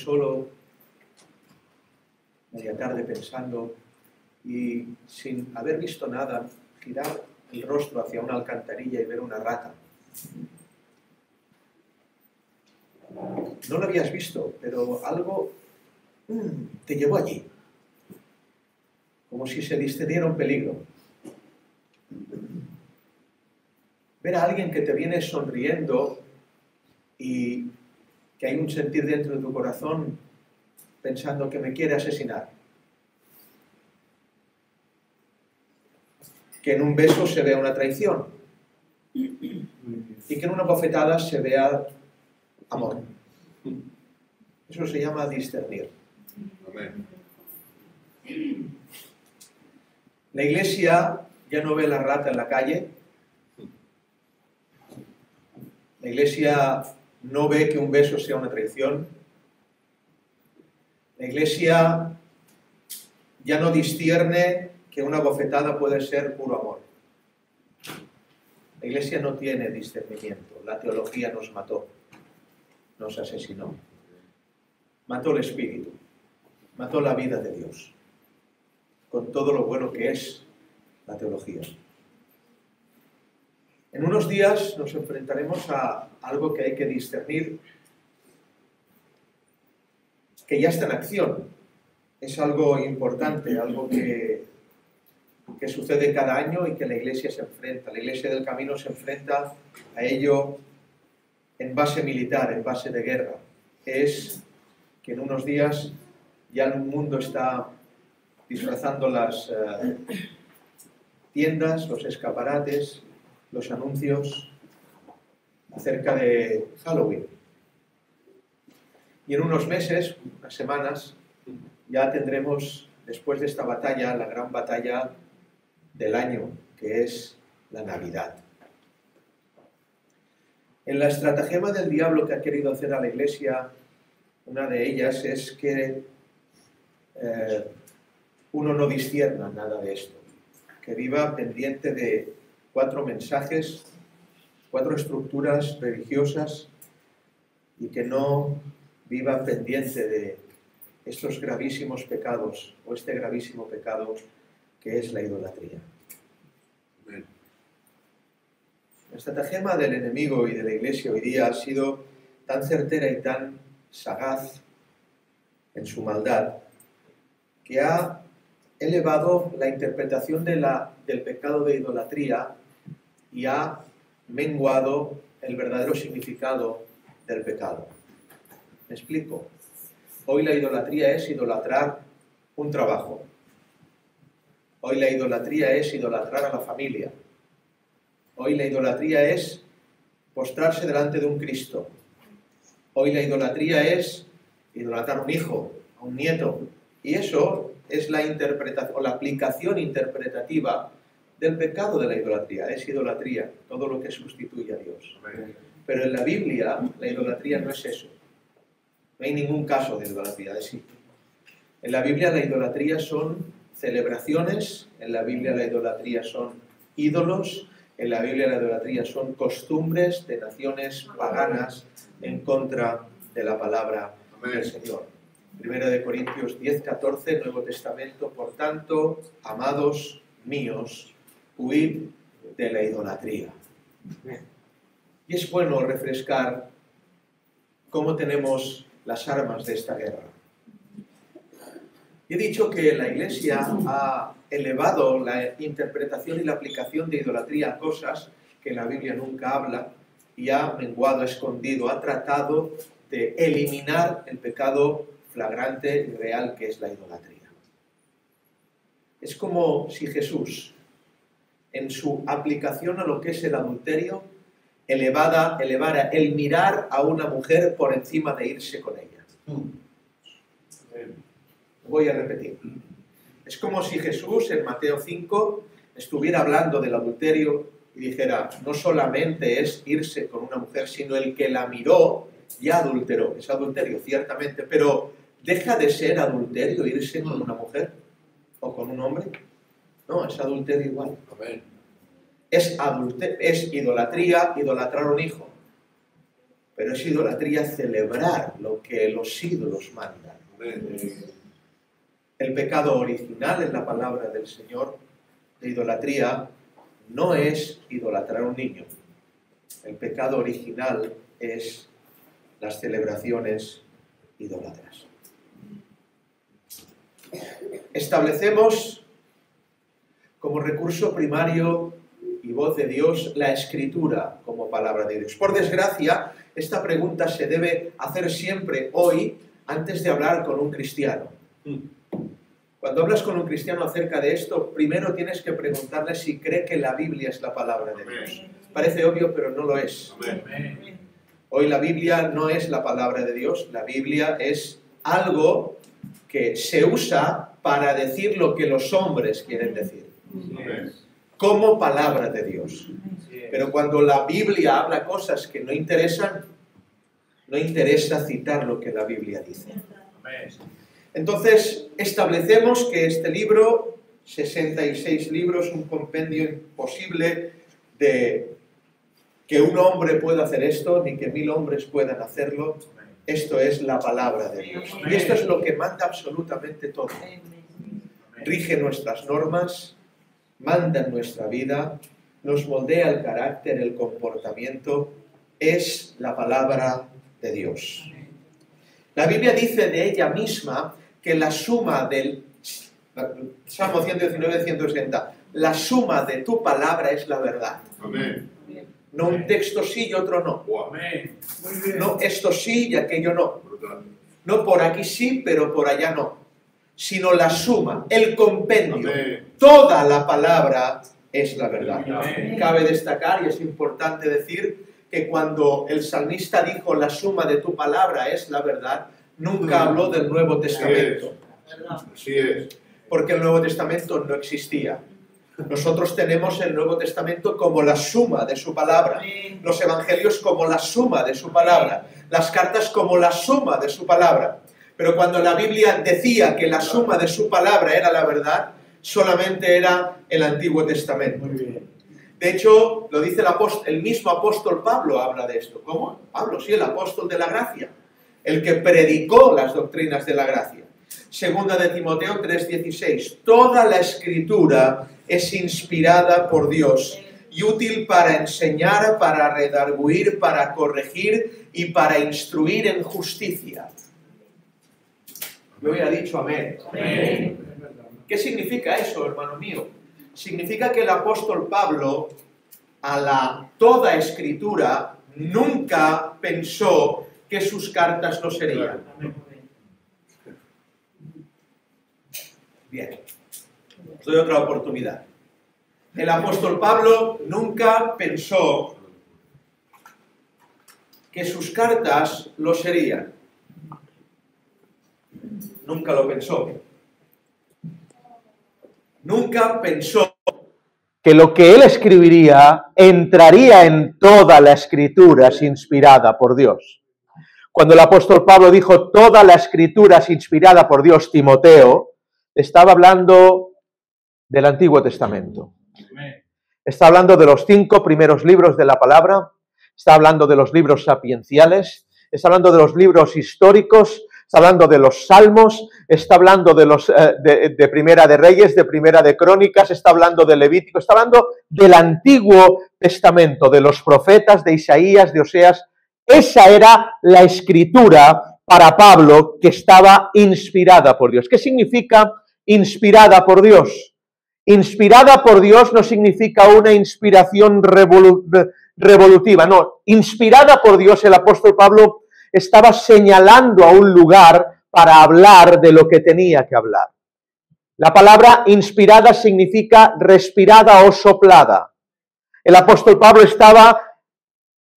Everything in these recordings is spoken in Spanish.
solo, media tarde pensando, y sin haber visto nada, girar el rostro hacia una alcantarilla y ver una rata. No lo habías visto, pero algo te llevó allí, como si se discerniera un peligro. Ver a alguien que te viene sonriendo y que hay un sentir dentro de tu corazón pensando que me quiere asesinar. Que en un beso se vea una traición y que en una bofetada se vea amor. Eso se llama discernir. Amén. La iglesia ya no ve la rata en la calle. La iglesia no ve que un beso sea una traición. La iglesia ya no discierne que una bofetada puede ser puro amor. La iglesia no tiene discernimiento. La teología nos mató, nos asesinó. Mató el espíritu, mató la vida de Dios, con todo lo bueno que es la teología. En unos días nos enfrentaremos a algo que hay que discernir, que ya está en acción. Es algo importante, algo que sucede cada año y que la Iglesia se enfrenta. La Iglesia del Camino se enfrenta a ello en base militar, en base de guerra. Es que en unos días ya el mundo está disfrazando las tiendas, los escaparates, los anuncios acerca de Halloween. Y en unos meses, unas semanas, ya tendremos, después de esta batalla, la gran batalla del año, que es la Navidad. En la estratagema del diablo que ha querido hacer a la Iglesia, una de ellas es que uno no discierna nada de esto, que viva pendiente de 4 mensajes, 4 estructuras religiosas y que no viva pendiente de estos gravísimos pecados o este gravísimo pecado que es la idolatría. Amén. La estratagema del enemigo y de la Iglesia hoy día ha sido tan certera y tan sagaz en su maldad que ha elevado la interpretación del pecado de idolatría y ha menguado el verdadero significado del pecado. ¿Me explico? Hoy la idolatría es idolatrar un trabajo. Hoy la idolatría es idolatrar a la familia. Hoy la idolatría es postrarse delante de un Cristo. Hoy la idolatría es idolatrar a un hijo, a un nieto. Y eso es la interpretación o la aplicación interpretativa del pecado de la idolatría. Es idolatría, todo lo que sustituye a Dios. Pero en la Biblia la idolatría no es eso. No hay ningún caso de idolatría de sí. En la Biblia la idolatría son celebraciones, en la Biblia la idolatría son ídolos, en la Biblia la idolatría son costumbres de naciones paganas en contra de la palabra del Señor. 1 Corintios 10:14, Nuevo Testamento, por tanto, amados míos, huid de la idolatría. Y es bueno refrescar cómo tenemos las armas de esta guerra. He dicho que la Iglesia ha elevado la interpretación y la aplicación de idolatría a cosas que la Biblia nunca habla y ha menguado, ha escondido, ha tratado de eliminar el pecado flagrante y real que es la idolatría. Es como si Jesús, en su aplicación a lo que es el adulterio, elevara el mirar a una mujer por encima de irse con ella. Voy a repetir. Es como si Jesús en Mateo 5 estuviera hablando del adulterio y dijera, no solamente es irse con una mujer, sino el que la miró ya adulteró. Es adulterio, ciertamente, pero ¿deja de ser adulterio irse con una mujer o con un hombre? No, es adulterio igual. Amén. Es idolatría idolatrar a un hijo. pero es idolatría celebrar lo que los ídolos mandan. Amén. El pecado original en la palabra del Señor de idolatría no es idolatrar a un niño. El pecado original es las celebraciones idólatras. Establecemos como recurso primario y voz de Dios la Escritura como palabra de Dios. Por desgracia, esta pregunta se debe hacer siempre hoy antes de hablar con un cristiano. Cuando hablas con un cristiano acerca de esto, primero tienes que preguntarle si cree que la Biblia es la palabra de Dios. Parece obvio, pero no lo es. Amén. Hoy la Biblia no es la palabra de Dios. La Biblia es algo que se usa para decir lo que los hombres quieren decir, Amén. como palabra de Dios. Pero cuando la Biblia habla cosas que no interesan, no interesa citar lo que la Biblia dice. Entonces, establecemos que este libro, 66 libros, un compendio imposible de que un hombre pueda hacer esto, ni que 1000 hombres puedan hacerlo. Esto es la palabra de Dios. Y esto es lo que manda absolutamente todo. Rige nuestras normas, manda en nuestra vida, nos moldea el carácter, el comportamiento. Es la palabra de Dios. La Biblia dice de ella misma que la suma del Salmo 119, 160, la suma de tu palabra es la verdad. Amén. No un texto sí y otro no. Amén. No esto sí y aquello no. Brutal. No por aquí sí, pero por allá no. Sino la suma, el compendio. Amén. Toda la palabra es la verdad. Amén. Cabe destacar, y es importante decir, que cuando el salmista dijo la suma de tu palabra es la verdad, nunca habló del Nuevo Testamento. Así es. Porque el Nuevo Testamento no existía. Nosotros tenemos el Nuevo Testamento como la suma de su palabra, los evangelios como la suma de su palabra, las cartas como la suma de su palabra. Pero cuando la Biblia decía que la suma de su palabra era la verdad, solamente era el Antiguo Testamento. De hecho, lo dice el mismo apóstol Pablo habla de esto. ¿Cómo? Pablo, sí, el apóstol de la gracia, el que predicó las doctrinas de la gracia. Segunda de Timoteo 3:16. Toda la Escritura es inspirada por Dios y útil para enseñar, para redarguir, para corregir y para instruir en justicia. Yo había dicho amén. Amén. ¿Qué significa eso, hermano mío? Significa que el apóstol Pablo, a la toda Escritura, nunca pensó que sus cartas lo serían. Bien, os doy otra oportunidad. El apóstol Pablo nunca pensó que sus cartas lo serían. Nunca lo pensó. Nunca pensó que lo que él escribiría entraría en toda la Escritura inspirada por Dios. Cuando el apóstol Pablo dijo toda la Escritura es inspirada por Dios, Timoteo, estaba hablando del Antiguo Testamento. Está hablando de los 5 primeros libros de la palabra, está hablando de los libros sapienciales, está hablando de los libros históricos, está hablando de los salmos, está hablando de los de Primera de Reyes, de Primera de Crónicas, está hablando de Levítico, está hablando del Antiguo Testamento, de los profetas, de Isaías, de Oseas. Esa era la Escritura para Pablo que estaba inspirada por Dios. ¿Qué significa inspirada por Dios? Inspirada por Dios no significa una inspiración revolutiva, no. Inspirada por Dios, el apóstol Pablo estaba señalando a un lugar para hablar de lo que tenía que hablar. La palabra inspirada significa respirada o soplada. El apóstol Pablo estaba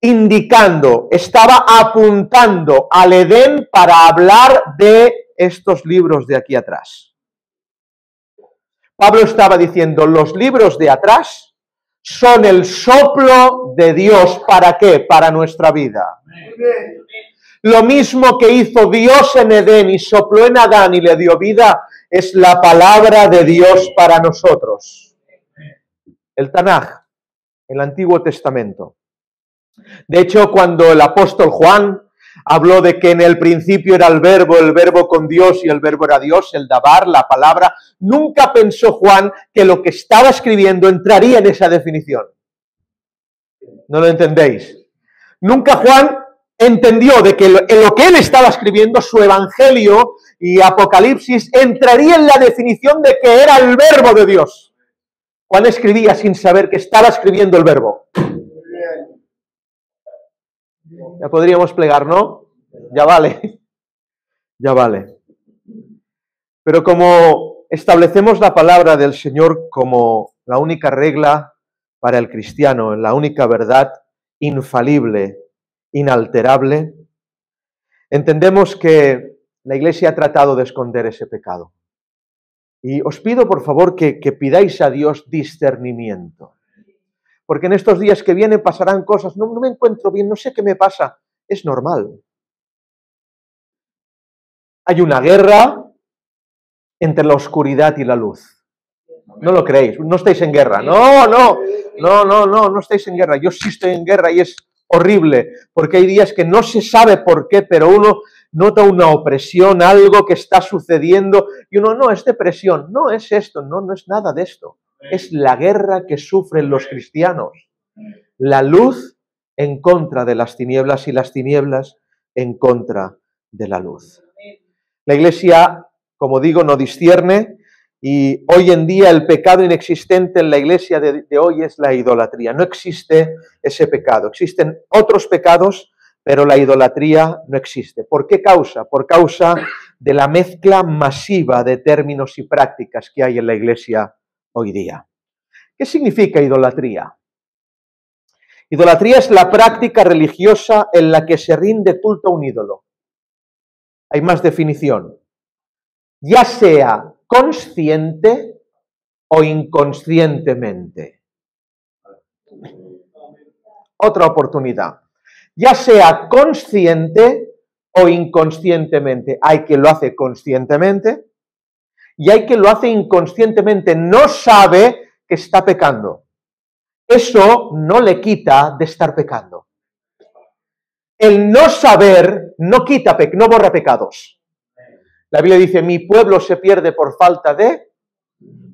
indicando, estaba apuntando al Edén para hablar de estos libros de aquí atrás. Pablo estaba diciendo, los libros de atrás son el soplo de Dios, ¿para qué? Para nuestra vida. Lo mismo que hizo Dios en Edén y sopló en Adán y le dio vida, es la palabra de Dios para nosotros. El Tanaj, el Antiguo Testamento, De hecho, cuando el apóstol Juan habló de que en el principio era el verbo con Dios y el verbo era Dios, el dabar, la palabra, nunca pensó Juan que lo que estaba escribiendo entraría en esa definición. ¿No lo entendéis? Nunca Juan entendió de que en lo que él estaba escribiendo, su evangelio y Apocalipsis, entraría en la definición de que era el verbo de Dios. Juan escribía sin saber que estaba escribiendo el verbo. Ya podríamos plegar, ¿no? Ya vale. Ya vale. Pero como establecemos la palabra del Señor como la única regla para el cristiano, la única verdad infalible, inalterable, entendemos que la Iglesia ha tratado de esconder ese pecado. Y os pido, por favor, que pidáis a Dios discernimiento. Porque en estos días que vienen pasarán cosas, no me encuentro bien, no sé qué me pasa. Es normal. Hay una guerra entre la oscuridad y la luz. No lo creéis, no estáis en guerra. No estáis en guerra. Yo sí estoy en guerra y es horrible, porque hay días que no se sabe por qué, pero uno nota una opresión, algo que está sucediendo, y uno, no, es depresión, no es esto, no es nada de esto. Es la guerra que sufren los cristianos. La luz en contra de las tinieblas y las tinieblas en contra de la luz. La Iglesia, como digo, no discierne, y hoy en día el pecado inexistente en la Iglesia de hoy es la idolatría. No existe ese pecado. Existen otros pecados, pero la idolatría no existe. ¿Por qué causa? Por causa de la mezcla masiva de términos y prácticas que hay en la Iglesia hoy día. ¿Qué significa idolatría? Idolatría es la práctica religiosa en la que se rinde culto a un ídolo. Hay más definición. Ya sea consciente o inconscientemente. Otra oportunidad. Ya sea consciente o inconscientemente. Hay quien lo hace conscientemente y hay quien lo hace inconscientemente. No sabe que está pecando. Eso no le quita de estar pecando. El no saber no quita, no borra pecados. La Biblia dice, mi pueblo se pierde por falta de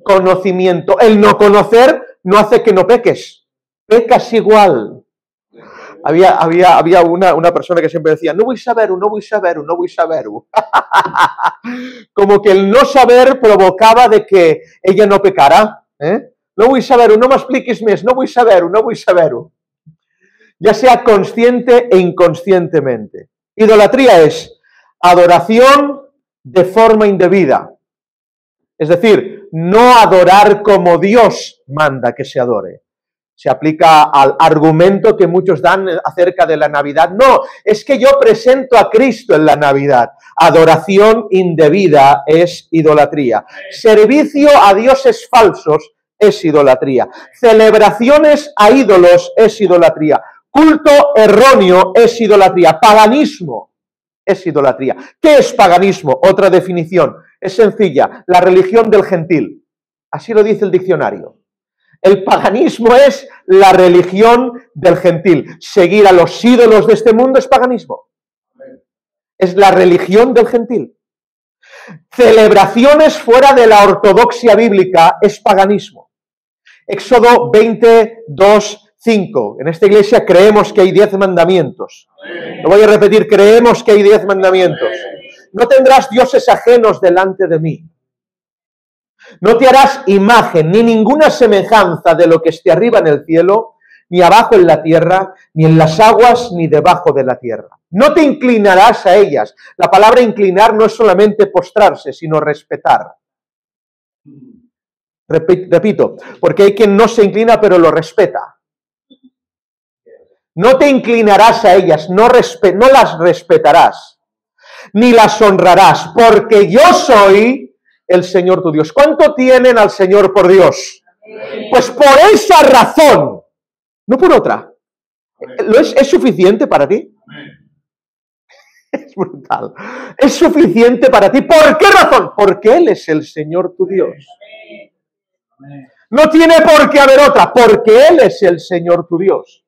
conocimiento. El no conocer no hace que no peques. Pecas igual. Había una persona que siempre decía, no vull saber-ho, no vull saber-ho, no vull saber-ho. Como que el no saber provocaba de que ella no pecara. No vull saber-ho, no m'expliquis més, no vull saber-ho, no vull saber-ho. Ya sea consciente e inconscientemente. Idolatría es adoración de forma indebida. Es decir, no adorar como Dios manda que se adore. Se aplica al argumento que muchos dan acerca de la Navidad. No, es que yo presento a Cristo en la Navidad. Adoración indebida es idolatría. Servicio a dioses falsos es idolatría. Celebraciones a ídolos es idolatría. Culto erróneo es idolatría. Paganismo es idolatría. ¿Qué es paganismo? Otra definición. Es sencilla. La religión del gentil. Así lo dice el diccionario. El paganismo es la religión del gentil. Seguir a los ídolos de este mundo es paganismo. Es la religión del gentil. Celebraciones fuera de la ortodoxia bíblica es paganismo. Éxodo 22, 5. En esta iglesia creemos que hay 10 mandamientos. Lo voy a repetir, creemos que hay 10 mandamientos. No tendrás dioses ajenos delante de mí. No te harás imagen ni ninguna semejanza de lo que esté arriba en el cielo, ni abajo en la tierra, ni en las aguas, ni debajo de la tierra. No te inclinarás a ellas. La palabra inclinar no es solamente postrarse, sino respetar. Repito, porque hay quien no se inclina pero lo respeta. No te inclinarás a ellas, no las respetarás, ni las honrarás, porque yo soy el Señor tu Dios. ¿Cuánto tienen al Señor por Dios? Pues por esa razón, no por otra. ¿Es suficiente para ti? Es brutal. Es suficiente para ti. ¿Por qué razón? Porque Él es el Señor tu Dios. No tiene por qué haber otra, porque Él es el Señor tu Dios.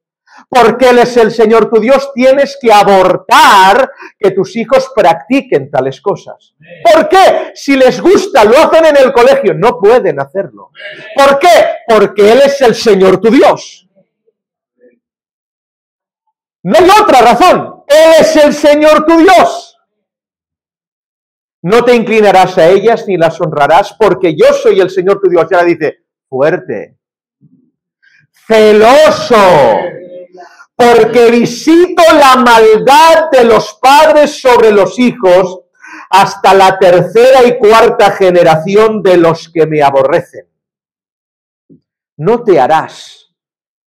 porque Él es el Señor tu Dios, tienes que abortar que tus hijos practiquen tales cosas. ¿Por qué? Si les gusta, lo hacen en el colegio, no pueden hacerlo. ¿Por qué? Porque Él es el Señor tu Dios. No hay otra razón. Él es el Señor tu Dios. No te inclinarás a ellas ni las honrarás, porque yo soy el Señor tu Dios. Y ahora dice, fuerte, celoso, porque visito la maldad de los padres sobre los hijos hasta la tercera y cuarta generación de los que me aborrecen. No te harás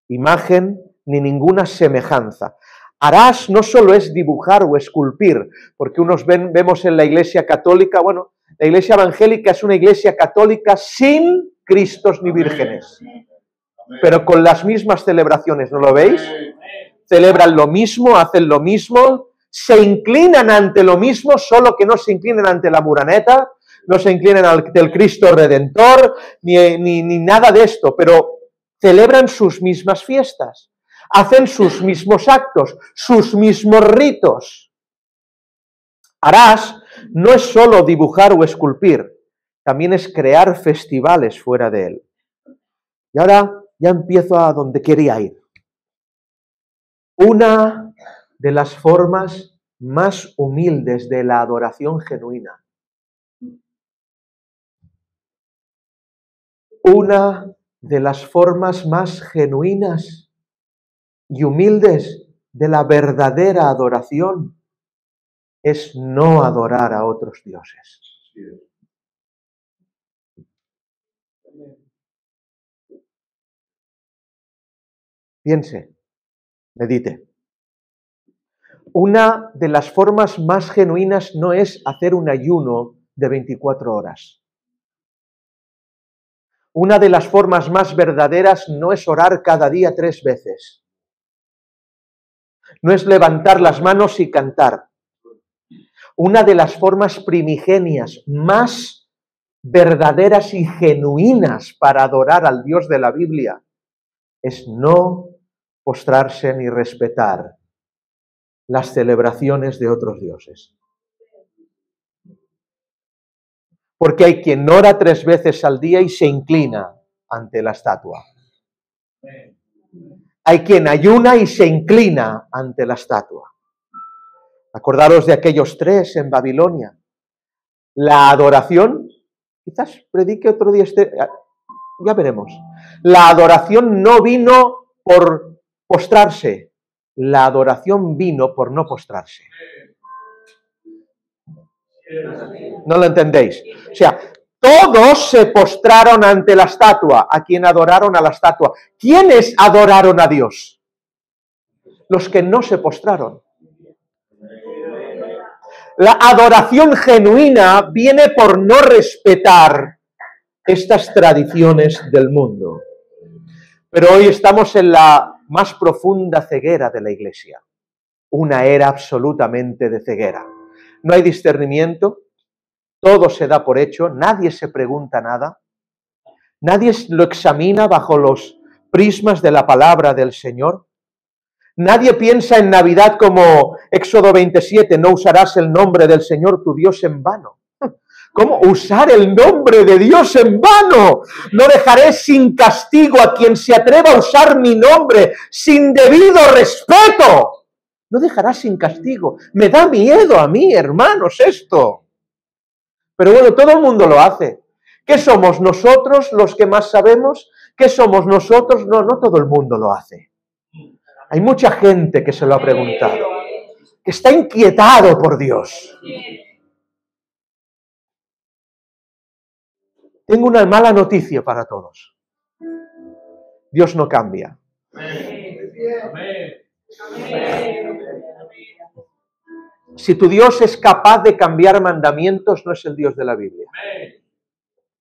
imagen ni ninguna semejanza. Harás no solo es dibujar o esculpir, porque unos vemos en la Iglesia Católica, bueno, la Iglesia Evangélica es una Iglesia Católica sin Cristos ni vírgenes, pero con las mismas celebraciones, ¿no lo veis? Celebran lo mismo, hacen lo mismo, se inclinan ante lo mismo, solo que no se inclinan ante la muraneta, no se inclinan ante el Cristo Redentor, ni nada de esto, pero celebran sus mismas fiestas. Hacen sus mismos actos, sus mismos ritos. Harás no es solo dibujar o esculpir, también es crear festivales fuera de él. Y ahora ya empiezo a donde quería ir. Una de las formas más humildes de la adoración genuina. Una de las formas más genuinas y humildes de la verdadera adoración es no adorar a otros dioses. Piense, medite. Una de las formas más genuinas no es hacer un ayuno de 24 horas. Una de las formas más verdaderas no es orar cada día 3 veces. No es levantar las manos y cantar. Una de las formas primigenias más verdaderas y genuinas para adorar al Dios de la Biblia es no postrarse ni respetar las celebraciones de otros dioses. Porque hay quien ora 3 veces al día y se inclina ante la estatua. Hay quien ayuna y se inclina ante la estatua. Acordaros de aquellos 3 en Babilonia. La adoración, quizás predique otro día ya veremos. La adoración no vino por postrarse, la adoración vino por no postrarse. ¿No lo entendéis? O sea, todos se postraron ante la estatua, a quien adoraron a la estatua. ¿Quiénes adoraron a Dios? Los que no se postraron. La adoración genuina viene por no respetar estas tradiciones del mundo. Pero hoy estamos en la más profunda ceguera de la Iglesia. Una era absolutamente de ceguera. No hay discernimiento, todo se da por hecho, nadie se pregunta nada, nadie lo examina bajo los prismas de la palabra del Señor. Nadie piensa en Navidad como Éxodo 27, no usarás el nombre del Señor tu Dios en vano. ¿Cómo usar el nombre de Dios en vano? No dejaré sin castigo a quien se atreva a usar mi nombre sin debido respeto. No dejarás sin castigo. Me da miedo a mí, hermanos, esto. Pero bueno, todo el mundo lo hace. ¿Qué somos nosotros los que más sabemos? ¿Qué somos nosotros? No, no todo el mundo lo hace. Hay mucha gente que se lo ha preguntado, que está inquietado por Dios. Tengo una mala noticia para todos. Dios no cambia. Si tu Dios es capaz de cambiar mandamientos, no es el Dios de la Biblia.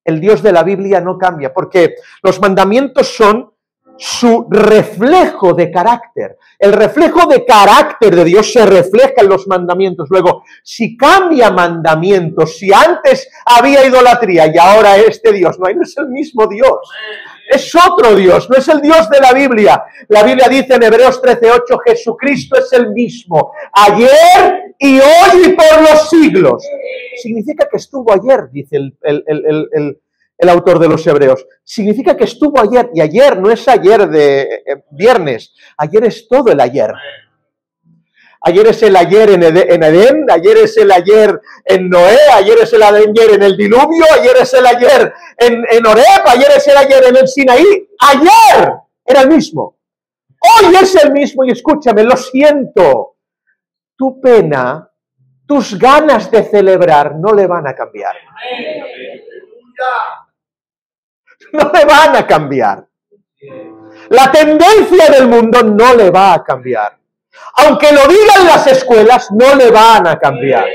El Dios de la Biblia no cambia, porque los mandamientos son su reflejo de carácter. El reflejo de carácter de Dios se refleja en los mandamientos. Luego, si cambia mandamientos, si antes había idolatría y ahora este Dios no es el mismo Dios. Es otro Dios, no es el Dios de la Biblia. La Biblia dice en Hebreos 13:8, Jesucristo es el mismo, ayer y hoy y por los siglos. Significa que estuvo ayer, dice el autor de los Hebreos. Significa que estuvo ayer, y ayer no es ayer de viernes, ayer es todo el ayer. Ayer es el ayer en Edén, ayer es el ayer en Noé, ayer es el ayer en el diluvio, ayer es el ayer en Horeb, ayer es el ayer en el Sinaí. Ayer era el mismo. Hoy es el mismo, y escúchame, lo siento. Tu pena, tus ganas de celebrar no le van a cambiar. No le van a cambiar. La tendencia del mundo no le va a cambiar. Aunque lo digan las escuelas, no le van a cambiar.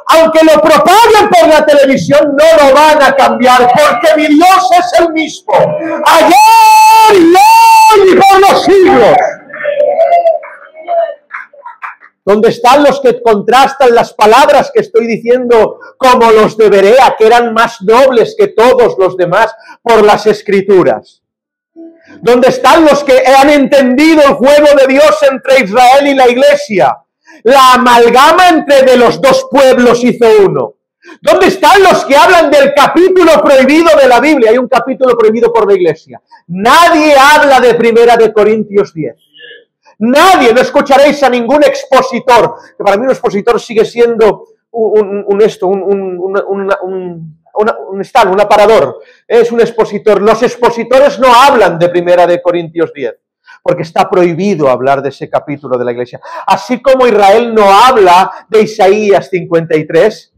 Aunque lo propaguen por la televisión, no lo van a cambiar, porque mi Dios es el mismo. Ayer y hoy y por los siglos. ¿Dónde están los que contrastan las palabras que estoy diciendo como los de Berea, que eran más nobles que todos los demás por las Escrituras? ¿Dónde están los que han entendido el juego de Dios entre Israel y la Iglesia? La amalgama entre de los dos pueblos hizo uno. ¿Dónde están los que hablan del capítulo prohibido de la Biblia? Hay un capítulo prohibido por la Iglesia. Nadie habla de 1 Corintios 10. Nadie, no escucharéis a ningún expositor, que para mí un expositor sigue siendo un aparador, es un expositor. Los expositores no hablan de 1 Corintios 10, porque está prohibido hablar de ese capítulo de la Iglesia. Así como Israel no habla de Isaías 53,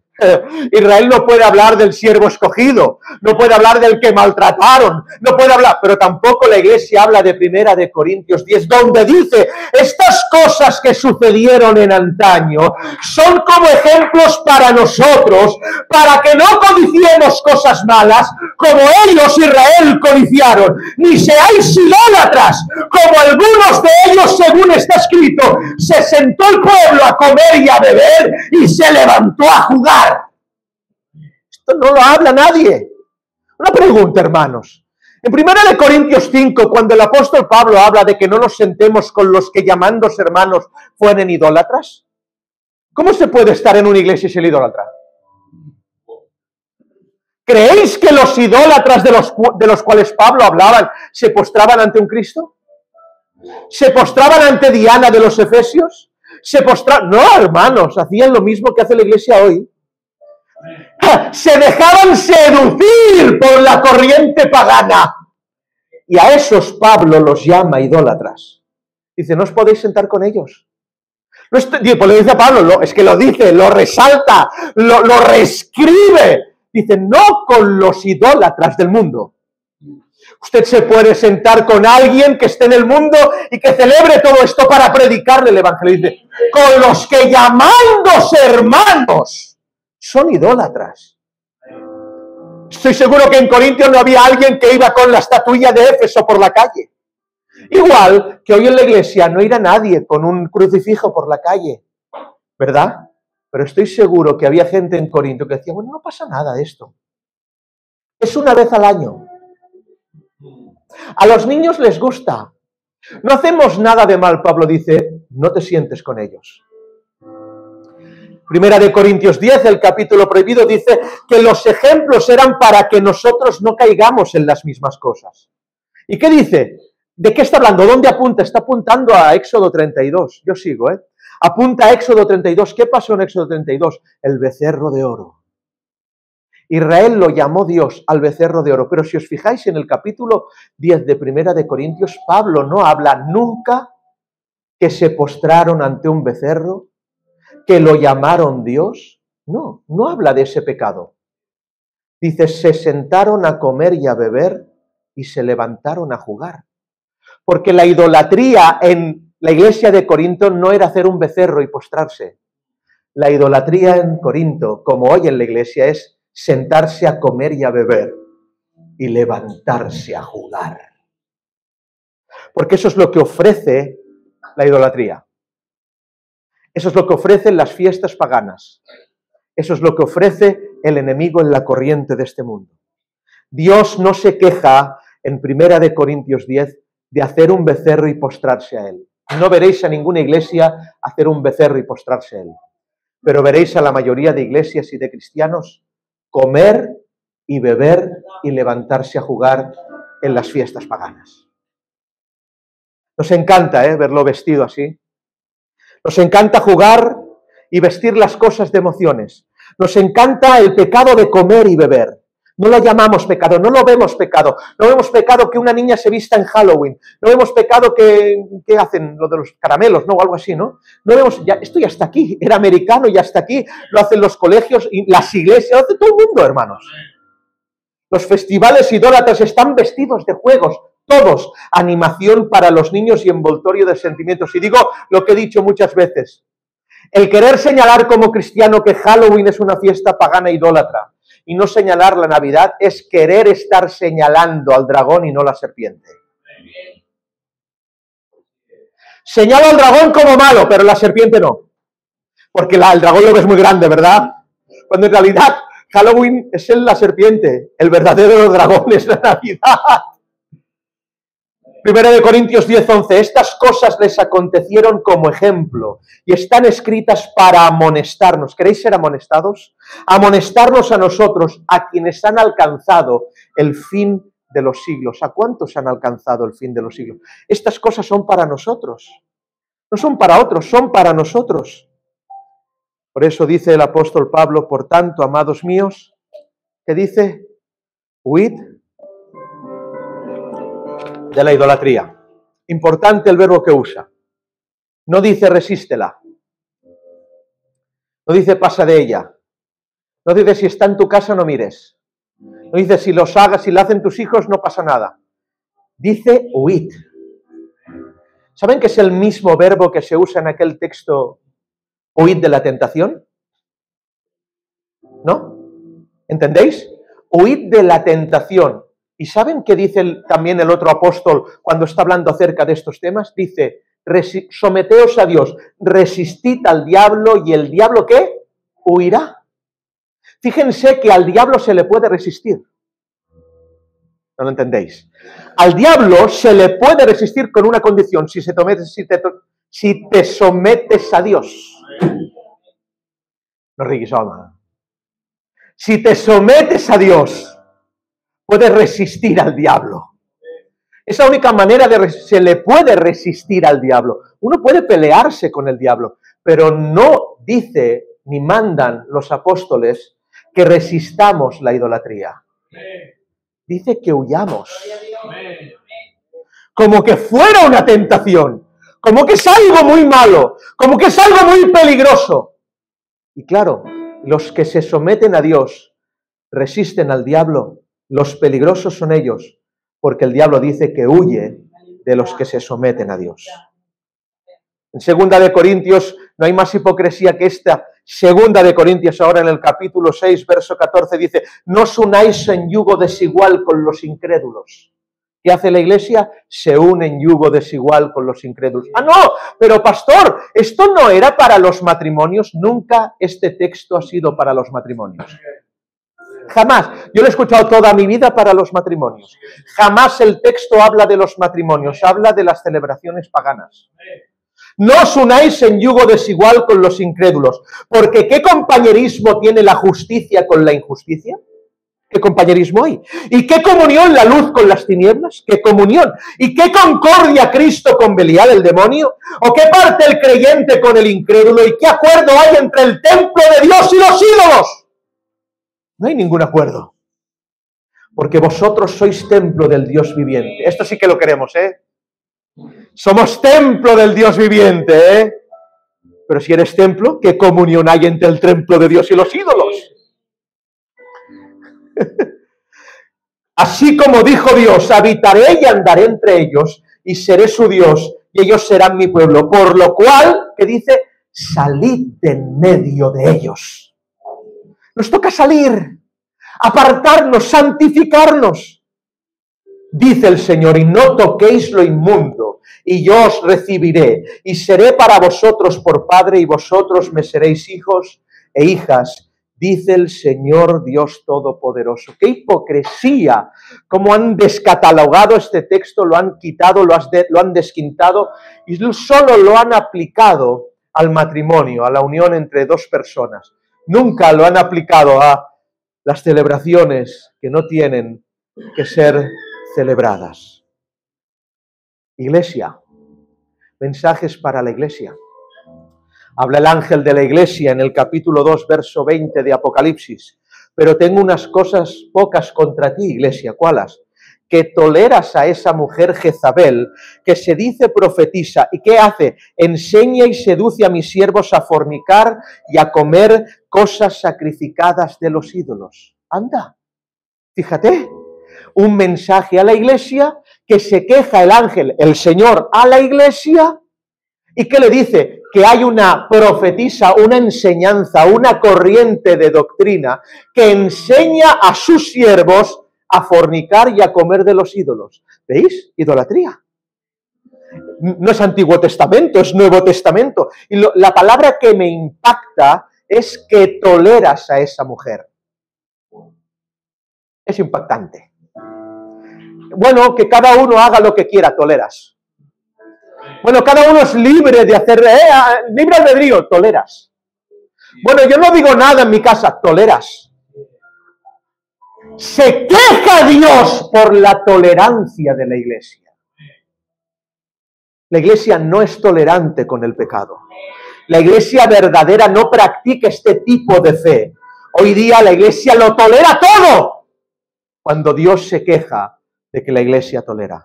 Israel no puede hablar del siervo escogido, no puede hablar del que maltrataron, no puede hablar, pero tampoco la Iglesia habla de 1 Corintios 10, donde dice, estas cosas que sucedieron en antaño son como ejemplos para nosotros, para que no codiciemos cosas malas, como ellos, Israel, codiciaron, ni seáis idólatras, como algunos de ellos, según está escrito, se sentó el pueblo a comer y a beber, y se levantó a jugar. Esto no lo habla nadie. Una pregunta, hermanos. En 1 Corintios 5, cuando el apóstol Pablo habla de que no nos sentemos con los que llamándose hermanos fueren idólatras, ¿cómo se puede estar en una iglesia y ser idólatra? ¿Creéis que los idólatras de los cuales Pablo hablaba se postraban ante un Cristo? ¿Se postraban ante Diana de los Efesios? No, hermanos, hacían lo mismo que hace la iglesia hoy. Se dejaban seducir por la corriente pagana. Y a esos Pablo los llama idólatras. Dice, no os podéis sentar con ellos. No pues lo dice Pablo, es que lo dice, lo resalta, lo reescribe. Dice, no con los idólatras del mundo. Usted se puede sentar con alguien que esté en el mundo y que celebre todo esto para predicarle el evangelio. Dice, con los que llamándose hermanos son idólatras. Estoy seguro que en Corintios no había alguien que iba con la estatuilla de Éfeso por la calle. Igual que hoy en la iglesia no irá nadie con un crucifijo por la calle, ¿verdad? Pero estoy seguro que había gente en Corinto que decía, bueno, no pasa nada de esto. Es una vez al año. A los niños les gusta. No hacemos nada de mal, Pablo dice, no te sientes con ellos. 1 Corintios 10, el capítulo prohibido, dice que los ejemplos eran para que nosotros no caigamos en las mismas cosas. ¿Y qué dice? ¿De qué está hablando? ¿Dónde apunta? Está apuntando a Éxodo 32. Yo sigo, ¿eh? Apunta a Éxodo 32. ¿Qué pasó en Éxodo 32? El becerro de oro. Israel lo llamó Dios al becerro de oro. Pero si os fijáis en el capítulo 10 de 1 Corintios, Pablo no habla nunca que se postraron ante un becerro, que lo llamaron Dios. No, no habla de ese pecado. Dice, se sentaron a comer y a beber y se levantaron a jugar. Porque la idolatría en la iglesia de Corinto no era hacer un becerro y postrarse. La idolatría en Corinto, como hoy en la iglesia, es sentarse a comer y a beber y levantarse a jugar. Porque eso es lo que ofrece la idolatría. Eso es lo que ofrecen las fiestas paganas. Eso es lo que ofrece el enemigo en la corriente de este mundo. Dios no se queja en 1 Corintios 10, de hacer un becerro y postrarse a él. No veréis a ninguna iglesia hacer un becerro y postrarse a él, pero veréis a la mayoría de iglesias y de cristianos comer y beber y levantarse a jugar en las fiestas paganas. Nos encanta verlo vestido así. Nos encanta jugar y vestir las cosas de emociones. Nos encanta el pecado de comer y beber. No lo llamamos pecado, no lo vemos pecado. No vemos pecado que una niña se vista en Halloween. No vemos pecado que hacen lo de los caramelos, ¿no? O algo así, ¿no? No vemos, esto ya está aquí, era americano, ya está aquí. Lo hacen los colegios, y las iglesias, lo hace todo el mundo, hermanos. Los festivales idólatras están vestidos de juegos, todos. Animación para los niños y envoltorio de sentimientos. Y digo lo que he dicho muchas veces. El querer señalar como cristiano que Halloween es una fiesta pagana idólatra y no señalar la Navidad es querer estar señalando al dragón y no la serpiente. Señalo al dragón como malo, pero la serpiente no. Porque el dragón lo ves muy grande, ¿verdad? Cuando en realidad Halloween es la serpiente, el verdadero dragón es la Navidad. 1 Corintios 10:11, estas cosas les acontecieron como ejemplo y están escritas para amonestarnos. ¿Queréis ser amonestados? Amonestarnos a nosotros, a quienes han alcanzado el fin de los siglos. ¿A cuántos han alcanzado el fin de los siglos? Estas cosas son para nosotros. No son para otros, son para nosotros. Por eso dice el apóstol Pablo, por tanto, amados míos, ¿qué dice? Huid de la idolatría. Importante el verbo que usa. No dice resístela. No dice pasa de ella. No dice si está en tu casa no mires. No dice si los hagas, si lo hacen tus hijos no pasa nada. Dice huid. ¿Saben que es el mismo verbo que se usa en aquel texto huid de la tentación? ¿No? ¿Entendéis? Huid de la tentación. ¿Y saben qué dice también el otro apóstol cuando está hablando acerca de estos temas? Dice, someteos a Dios, resistid al diablo y el diablo ¿qué? Huirá. Fíjense que al diablo se le puede resistir. ¿No lo entendéis? Al diablo se le puede resistir con una condición, si te sometes a Dios. No riguis, home. Si te sometes a Dios, puedes resistir al diablo. Es la única manera se le puede resistir al diablo. Uno puede pelearse con el diablo, pero no dice ni mandan los apóstoles que resistamos la idolatría. Dice que huyamos. Como que fuera una tentación, como que es algo muy malo, como que es algo muy peligroso. Y claro, los que se someten a Dios resisten al diablo. Los peligrosos son ellos, porque el diablo dice que huye de los que se someten a Dios. En 2 Corintios no hay más hipocresía que esta. 2 Corintios ahora en el capítulo 6, verso 14 dice, no os unáis en yugo desigual con los incrédulos. ¿Qué hace la iglesia? Se une en yugo desigual con los incrédulos. Ah, no, pero pastor, esto no era para los matrimonios. Nunca este texto ha sido para los matrimonios. Jamás. Yo lo he escuchado toda mi vida para los matrimonios. Jamás el texto habla de los matrimonios, habla de las celebraciones paganas. No os unáis en yugo desigual con los incrédulos, porque ¿qué compañerismo tiene la justicia con la injusticia? ¿Qué compañerismo hay? ¿Y qué comunión la luz con las tinieblas? ¿Qué comunión? ¿Y qué concordia Cristo con Belial el demonio? ¿O qué parte el creyente con el incrédulo? ¿Y qué acuerdo hay entre el templo de Dios y los ídolos? No hay ningún acuerdo. Porque vosotros sois templo del Dios viviente. Esto sí que lo queremos, ¿eh? Somos templo del Dios viviente, ¿eh? Pero si eres templo, ¿qué comunión hay entre el templo de Dios y los ídolos? Así como dijo Dios, habitaré y andaré entre ellos y seré su Dios y ellos serán mi pueblo. Por lo cual, ¿qué dice? Salid de en medio de ellos. Nos toca salir, apartarnos, santificarnos. Dice el Señor, y no toquéis lo inmundo, y yo os recibiré, y seré para vosotros por Padre, y vosotros me seréis hijos e hijas, dice el Señor Dios Todopoderoso. ¡Qué hipocresía! Cómo han descatalogado este texto, lo han quitado, lo han desquintado y solo lo han aplicado al matrimonio, a la unión entre dos personas. Nunca lo han aplicado a las celebraciones que no tienen que ser celebradas. Iglesia, mensajes para la iglesia. Habla el ángel de la iglesia en el capítulo 2, verso 20 de Apocalipsis. Pero tengo unas cosas pocas contra ti, iglesia. ¿Cuáles? Que toleras a esa mujer Jezabel, que se dice profetiza. ¿Y qué hace? Enseña y seduce a mis siervos a fornicar y a comer cosas sacrificadas de los ídolos. Anda, fíjate, un mensaje a la iglesia, que se queja el ángel, el Señor, a la iglesia, y que le dice que hay una profetisa, una enseñanza, una corriente de doctrina que enseña a sus siervos a fornicar y a comer de los ídolos. ¿Veis? Idolatría. No es Antiguo Testamento, es Nuevo Testamento. Y la palabra que me impacta es que toleras a esa mujer. Es impactante. Bueno, que cada uno haga lo que quiera, toleras. Bueno, cada uno es libre de hacer, libre albedrío, toleras. Bueno, yo no digo nada en mi casa, toleras. Se queja Dios por la tolerancia de la iglesia. La iglesia no es tolerante con el pecado. La iglesia verdadera no practica este tipo de fe. Hoy día la iglesia lo tolera todo, cuando Dios se queja de que la iglesia tolera.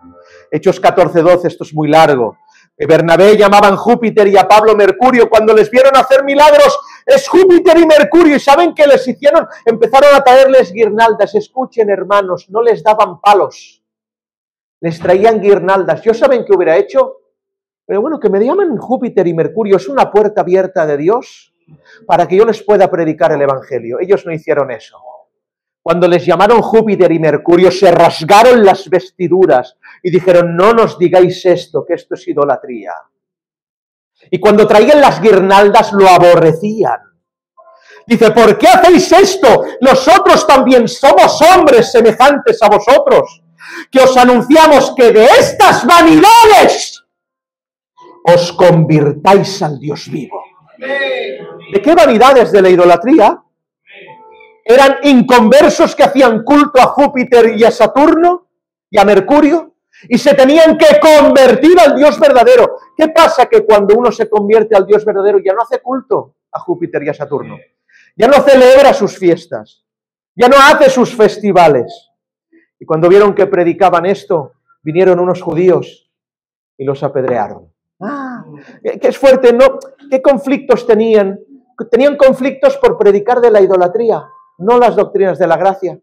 Hechos 14:12, esto es muy largo. Bernabé llamaban Júpiter y a Pablo Mercurio. Cuando les vieron hacer milagros, es Júpiter y Mercurio. ¿Y saben qué les hicieron? Empezaron a traerles guirnaldas. Escuchen, hermanos, no les daban palos. Les traían guirnaldas. ¿Yo saben qué hubiera hecho? Pero bueno, que me llamen Júpiter y Mercurio. Es una puerta abierta de Dios para que yo les pueda predicar el evangelio. Ellos no hicieron eso. Cuando les llamaron Júpiter y Mercurio, se rasgaron las vestiduras y dijeron, no nos digáis esto, que esto es idolatría. Y cuando traían las guirnaldas, lo aborrecían. Dice, ¿por qué hacéis esto? Nosotros también somos hombres semejantes a vosotros, que os anunciamos que de estas vanidades os convirtáis al Dios vivo. ¿De qué vanidades? De la idolatría. Eran inconversos que hacían culto a Júpiter y a Saturno y a Mercurio y se tenían que convertir al Dios verdadero. ¿Qué pasa? Que cuando uno se convierte al Dios verdadero ya no hace culto a Júpiter y a Saturno, ya no celebra sus fiestas, ya no hace sus festivales. Y cuando vieron que predicaban esto, vinieron unos judíos y los apedrearon. Que es fuerte, ¿no? ¿Qué conflictos tenían? Tenían conflictos por predicar de la idolatría, no las doctrinas de la gracia.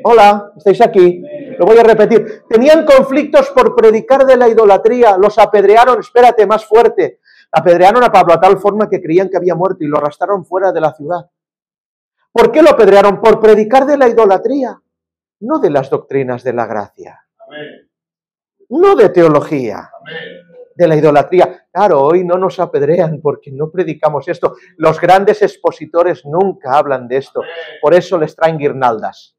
Hola, ¿estáis aquí? Lo voy a repetir. Tenían conflictos por predicar de la idolatría, los apedrearon, espérate, más fuerte. Apedrearon a Pablo a tal forma que creían que había muerto y lo arrastraron fuera de la ciudad. ¿Por qué lo apedrearon? Por predicar de la idolatría, no de las doctrinas de la gracia. No de teología. De la idolatría. Claro, hoy no nos apedrean porque no predicamos esto. Los grandes expositores nunca hablan de esto. Por eso les traen guirnaldas.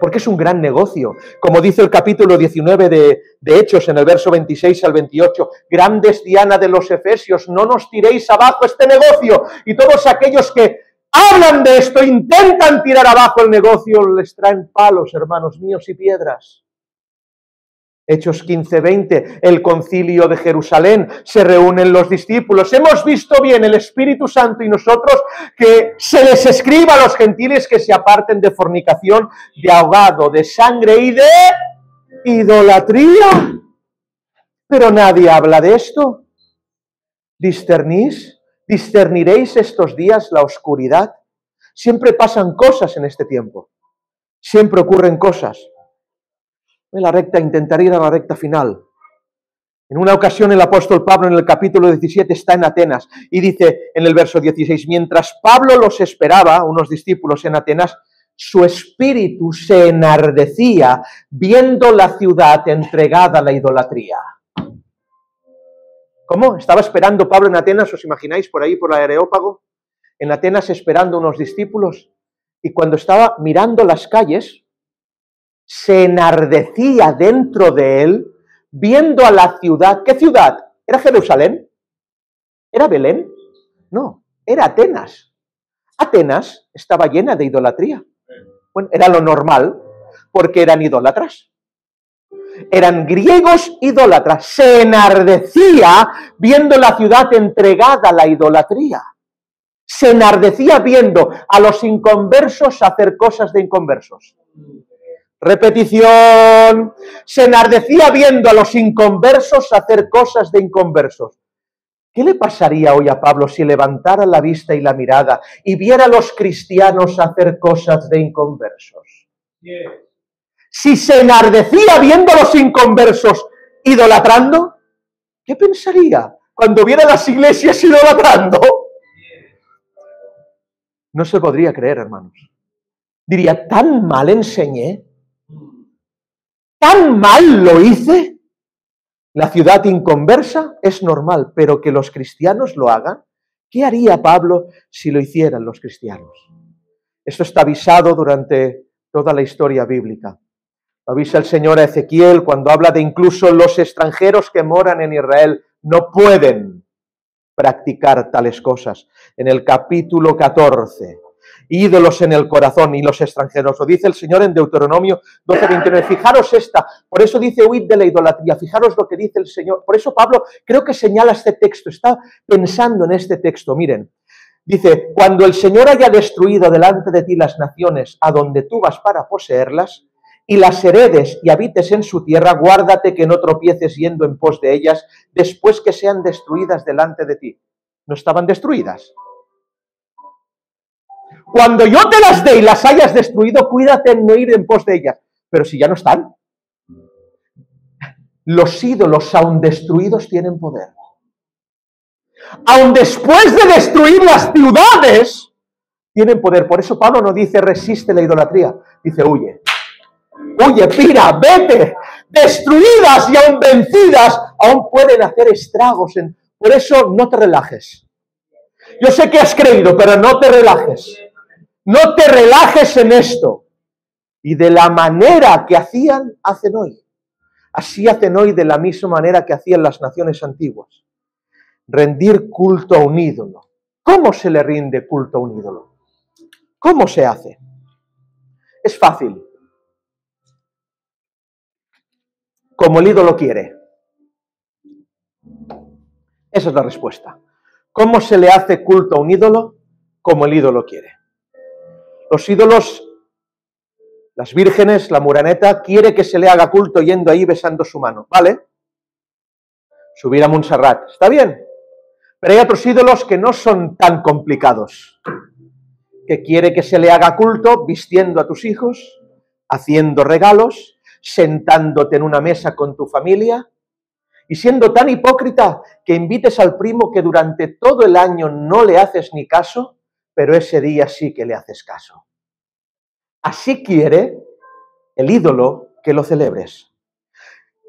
Porque es un gran negocio. Como dice el capítulo 19 de Hechos, en el verso 26 al 28, grandes Diana de los Efesios, no nos tiréis abajo este negocio. Y todos aquellos que hablan de esto, intentan tirar abajo el negocio, les traen palos, hermanos míos, y piedras. Hechos 15:20, el concilio de Jerusalén, se reúnen los discípulos. Hemos visto bien el Espíritu Santo y nosotros que se les escriba a los gentiles que se aparten de fornicación, de ahogado, de sangre y de idolatría. Pero nadie habla de esto. ¿Discerniréis estos días la oscuridad? Siempre pasan cosas en este tiempo. Siempre ocurren cosas. Intentaré ir a la recta final. En una ocasión el apóstol Pablo en el capítulo 17 está en Atenas y dice en el verso 16, mientras Pablo los esperaba, unos discípulos en Atenas, su espíritu se enardecía viendo la ciudad entregada a la idolatría. ¿Cómo? Estaba esperando Pablo en Atenas, ¿os imagináis? Por ahí, por el Areópago, en Atenas esperando unos discípulos, y cuando estaba mirando las calles, se enardecía dentro de él, viendo a la ciudad. ¿Qué ciudad? ¿Era Jerusalén? ¿Era Belén? No, era Atenas. Atenas estaba llena de idolatría. Bueno, era lo normal, porque eran idólatras. Eran griegos idólatras. Se enardecía viendo la ciudad entregada a la idolatría. Se enardecía viendo a los inconversos hacer cosas de inconversos. Repetición. Se enardecía viendo a los inconversos hacer cosas de inconversos. ¿Qué le pasaría hoy a Pablo si levantara la vista y la mirada y viera a los cristianos hacer cosas de inconversos? Si se enardecía viendo a los inconversos idolatrando, ¿qué pensaría cuando viera a las iglesias idolatrando? No se podría creer, hermanos. Diría, ¿tan mal enseñé? ¿Tan mal lo hice? La ciudad inconversa es normal, pero que los cristianos lo hagan, ¿qué haría Pablo si lo hicieran los cristianos? Esto está avisado durante toda la historia bíblica. Lo avisa el Señor a Ezequiel cuando habla de incluso los extranjeros que moran en Israel no pueden practicar tales cosas. En el capítulo 14, ídolos en el corazón y los extranjeros. Lo dice el Señor en Deuteronomio 12:29. Fijaros esta, por eso dice huid de la idolatría. Fijaros lo que dice el Señor. Por eso Pablo creo que señala este texto, está pensando en este texto. Miren, dice, cuando el Señor haya destruido delante de ti las naciones a donde tú vas para poseerlas, y las heredes y habites en su tierra, guárdate que no tropieces yendo en pos de ellas después que sean destruidas delante de ti. ¿No estaban destruidas? Cuando yo te las dé y las hayas destruido, cuídate en no ir en pos de ellas. Pero si ya no están. Los ídolos, aun destruidos, tienen poder. Aun después de destruir las ciudades, tienen poder. Por eso Pablo no dice resiste la idolatría, dice huye. Huye, pira, vete. Destruidas y aún vencidas, aún pueden hacer estragos. Por eso no te relajes. Yo sé que has creído, pero no te relajes. No te relajes en esto. Y de la manera que hacían, hacen hoy. Así hacen hoy de la misma manera que hacían las naciones antiguas. Rendir culto a un ídolo. ¿Cómo se le rinde culto a un ídolo? ¿Cómo se hace? Es fácil. Como el ídolo quiere. Esa es la respuesta. ¿Cómo se le hace culto a un ídolo? Como el ídolo quiere. Los ídolos, las vírgenes, la Moreneta, quiere que se le haga culto yendo ahí besando su mano, ¿vale? Subir a Montserrat, ¿está bien? Pero hay otros ídolos que no son tan complicados, que quiere que se le haga culto vistiendo a tus hijos, haciendo regalos, sentándote en una mesa con tu familia y siendo tan hipócrita que invites al primo que durante todo el año no le haces ni caso, pero ese día sí que le haces caso. Así quiere el ídolo que lo celebres.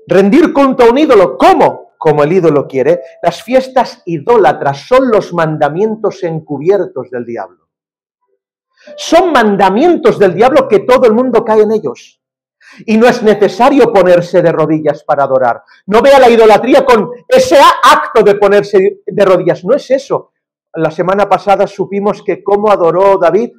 Rendir culto a un ídolo, ¿cómo? Como el ídolo quiere. Las fiestas idólatras son los mandamientos encubiertos del diablo. Son mandamientos del diablo que todo el mundo cae en ellos. Y no es necesario ponerse de rodillas para adorar. No vea la idolatría con ese acto de ponerse de rodillas. No es eso. La semana pasada supimos que cómo adoró David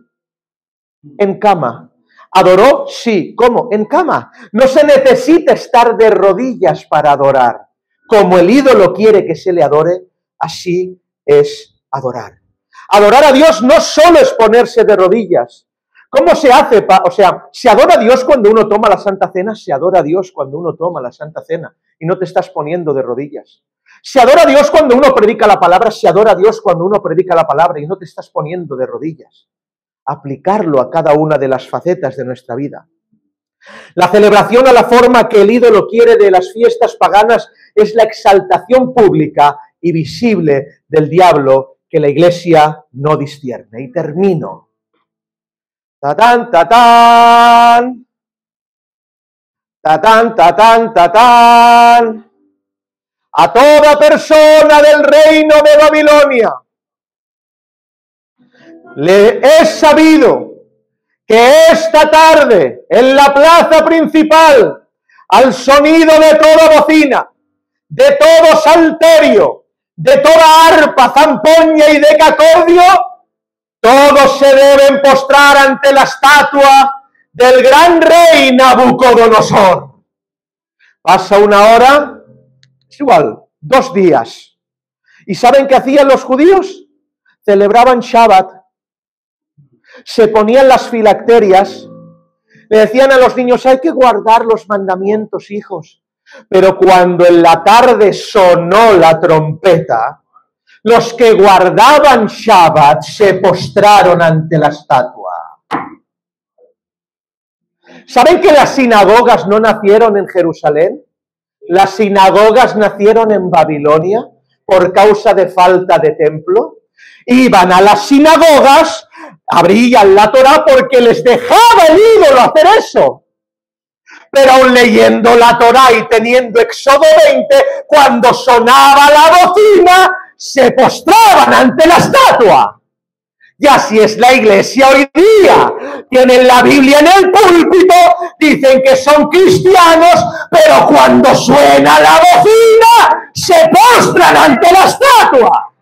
en cama. ¿Adoró? Sí. ¿Cómo? En cama. No se necesita estar de rodillas para adorar. Como el ídolo quiere que se le adore, así es adorar. Adorar a Dios no solo es ponerse de rodillas. ¿Cómo se hace? O sea, ¿se adora a Dios cuando uno toma la Santa Cena? Se adora a Dios cuando uno toma la Santa Cena y no te estás poniendo de rodillas. ¿Se adora a Dios cuando uno predica la palabra? Se adora a Dios cuando uno predica la palabra y no te estás poniendo de rodillas. Aplicarlo a cada una de las facetas de nuestra vida. La celebración a la forma que el ídolo quiere de las fiestas paganas es la exaltación pública y visible del diablo que la Iglesia no discierne. Y termino. ¡Tatán, tatán! ¡Tatán, tatán, tatán! a toda persona del reino de Babilonia, le es sabido que esta tarde en la plaza principal, al sonido de toda bocina, de todo salterio, de toda arpa, zampoña y decacordio, todos se deben postrar ante la estatua del gran rey Nabucodonosor. Pasa una hora, es igual, 2 días. ¿Y saben qué hacían los judíos? Celebraban Shabbat, se ponían las filacterias, le decían a los niños, hay que guardar los mandamientos, hijos. Pero cuando en la tarde sonó la trompeta, los que guardaban Shabbat se postraron ante la estatua. ¿Saben que las sinagogas no nacieron en Jerusalén? Las sinagogas nacieron en Babilonia por causa de falta de templo. Iban a las sinagogas, abrían la Torá porque les dejaba el ídolo hacer eso. Pero aún leyendo la Torá y teniendo Éxodo 20, cuando sonaba la bocina, se postraban ante la estatua. Y así es la iglesia hoy día. Tienen la Biblia en el púlpito, dicen que son cristianos, pero cuando suena la bocina, se postran ante la estatua.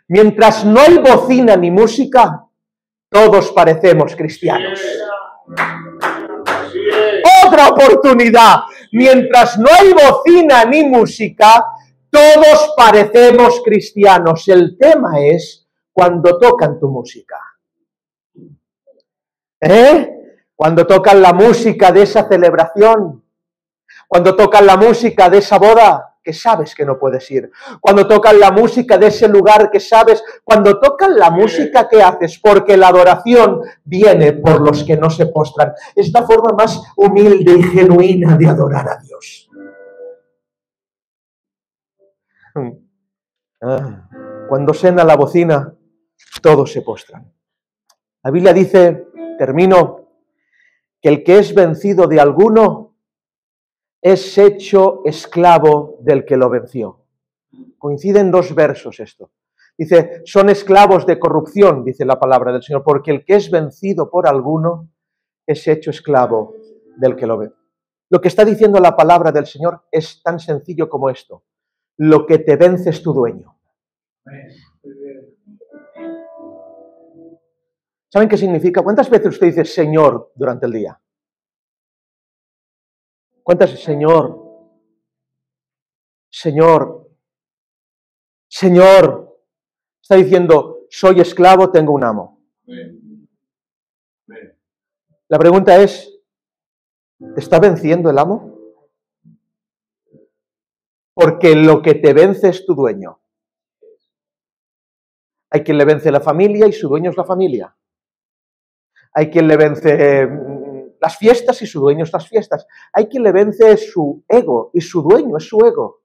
Mientras no hay bocina ni música, todos parecemos cristianos. Otra oportunidad. Mientras no hay bocina ni música, todos parecemos cristianos. El tema es cuando tocan tu música. Cuando tocan la música de esa celebración, cuando tocan la música de esa boda que sabes que no puedes ir, cuando tocan la música de ese lugar que sabes, cuando tocan la música que haces, porque la adoración viene por los que no se postran. Es la forma más humilde y genuina de adorar a Dios. Cuando suena la bocina, todos se postran. La Biblia dice, termino, que el que es vencido de alguno es hecho esclavo del que lo venció. Coinciden 2 versos esto. Dice, son esclavos de corrupción, dice la palabra del Señor, porque el que es vencido por alguno es hecho esclavo del que lo venció. Lo que está diciendo la palabra del Señor es tan sencillo como esto. Lo que te vence es tu dueño. ¿Saben qué significa? ¿Cuántas veces usted dice Señor durante el día? ¿Cuántas? Señor, Señor, Señor. Está diciendo, soy esclavo, tengo un amo. La pregunta es, ¿te está venciendo el amo? Porque lo que te vence es tu dueño. Hay quien le vence la familia y su dueño es la familia. Hay quien le vence las fiestas y su dueño es las fiestas. Hay quien le vence su ego y su dueño es su ego.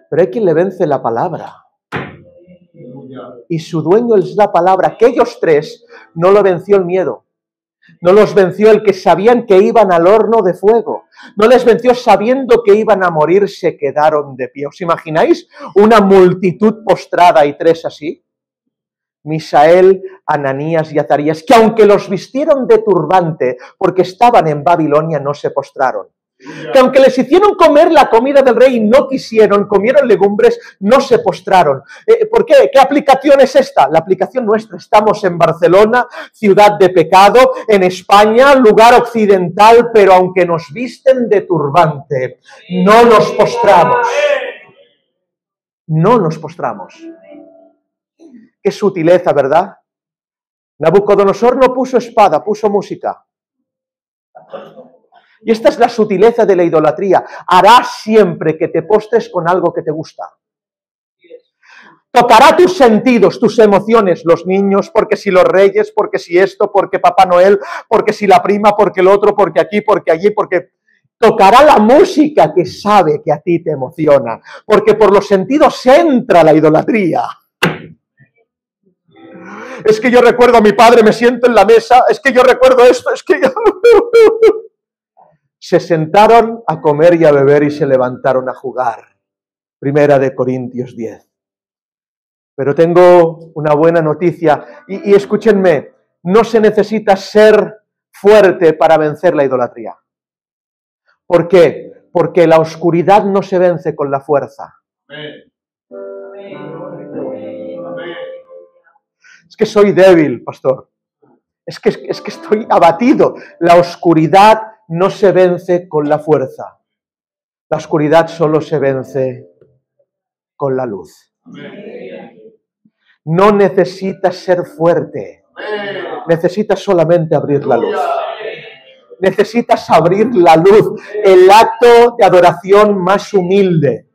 Pero hay quien le vence la palabra. Y su dueño es la palabra. Aquellos 3 no lo venció el miedo. No los venció el que sabían que iban al horno de fuego. No les venció sabiendo que iban a morir, se quedaron de pie. ¿Os imagináis una multitud postrada y 3 así? Misael, Ananías y Azarías, que aunque los vistieron de turbante porque estaban en Babilonia, no se postraron. Que aunque les hicieron comer la comida del rey y no quisieron, comieron legumbres, no se postraron. ¿Por qué? ¿Qué aplicación es esta? La aplicación nuestra. Estamos en Barcelona, ciudad de pecado, en España, lugar occidental, pero aunque nos visten de turbante, no nos postramos. No nos postramos. Qué sutileza, ¿verdad? Nabucodonosor no puso espada, puso música. Y esta es la sutileza de la idolatría. Harás siempre que te postres con algo que te gusta. Tocará tus sentidos, tus emociones, los niños, porque si los reyes, porque si esto, porque Papá Noel, porque si la prima, porque el otro, porque aquí, porque allí, porque... Tocará la música que sabe que a ti te emociona, porque por los sentidos entra la idolatría. Es que yo recuerdo a mi padre, me siento en la mesa, es que yo recuerdo esto, es que yo... Se sentaron a comer y a beber y se levantaron a jugar. Primera de Corintios 10. Pero tengo una buena noticia y escúchenme, no se necesita ser fuerte para vencer la idolatría. ¿Por qué? Porque la oscuridad no se vence con la fuerza. Es que soy débil, pastor. Es que estoy abatido. La oscuridad no se vence con la fuerza. La oscuridad solo se vence con la luz. No necesitas ser fuerte. Necesitas solamente abrir la luz. Necesitas abrir la luz. El acto de adoración más humilde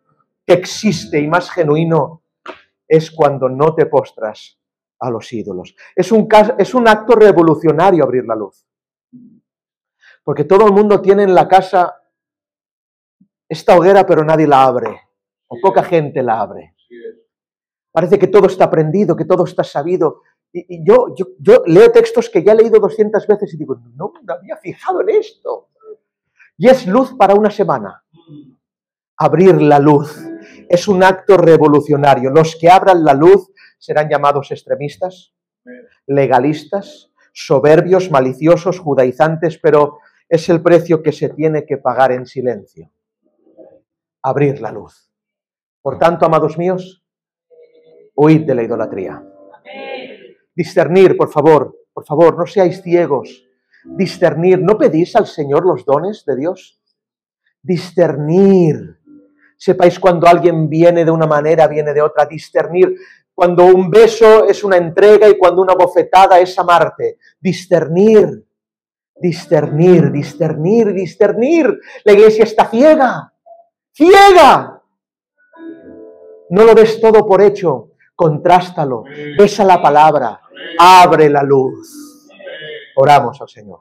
que existe y más genuino es cuando no te postras a los ídolos. Es un acto revolucionario abrir la luz. Porque todo el mundo tiene en la casa esta hoguera, pero nadie la abre. O poca gente la abre. Parece que todo está aprendido, que todo está sabido. Y yo leo textos que ya he leído 200 veces y digo, no me había fijado en esto. Y es luz para una semana. Abrir la luz es un acto revolucionario. Los que abran la luz serán llamados extremistas, legalistas, soberbios, maliciosos, judaizantes, pero es el precio que se tiene que pagar en silencio. Abrir la luz. Por tanto, amados míos, huid de la idolatría. Discernir, por favor, no seáis ciegos. Discernir, ¿no pedís al Señor los dones de Dios? Discernir. Sepáis cuando alguien viene de una manera, viene de otra. Discernir. Cuando un beso es una entrega y cuando una bofetada es amarte. Discernir. Discernir, discernir, discernir. La iglesia está ciega. ¡Ciega! No lo ves todo por hecho. Contrástalo. Besa la palabra. Abre la luz. Oramos al Señor.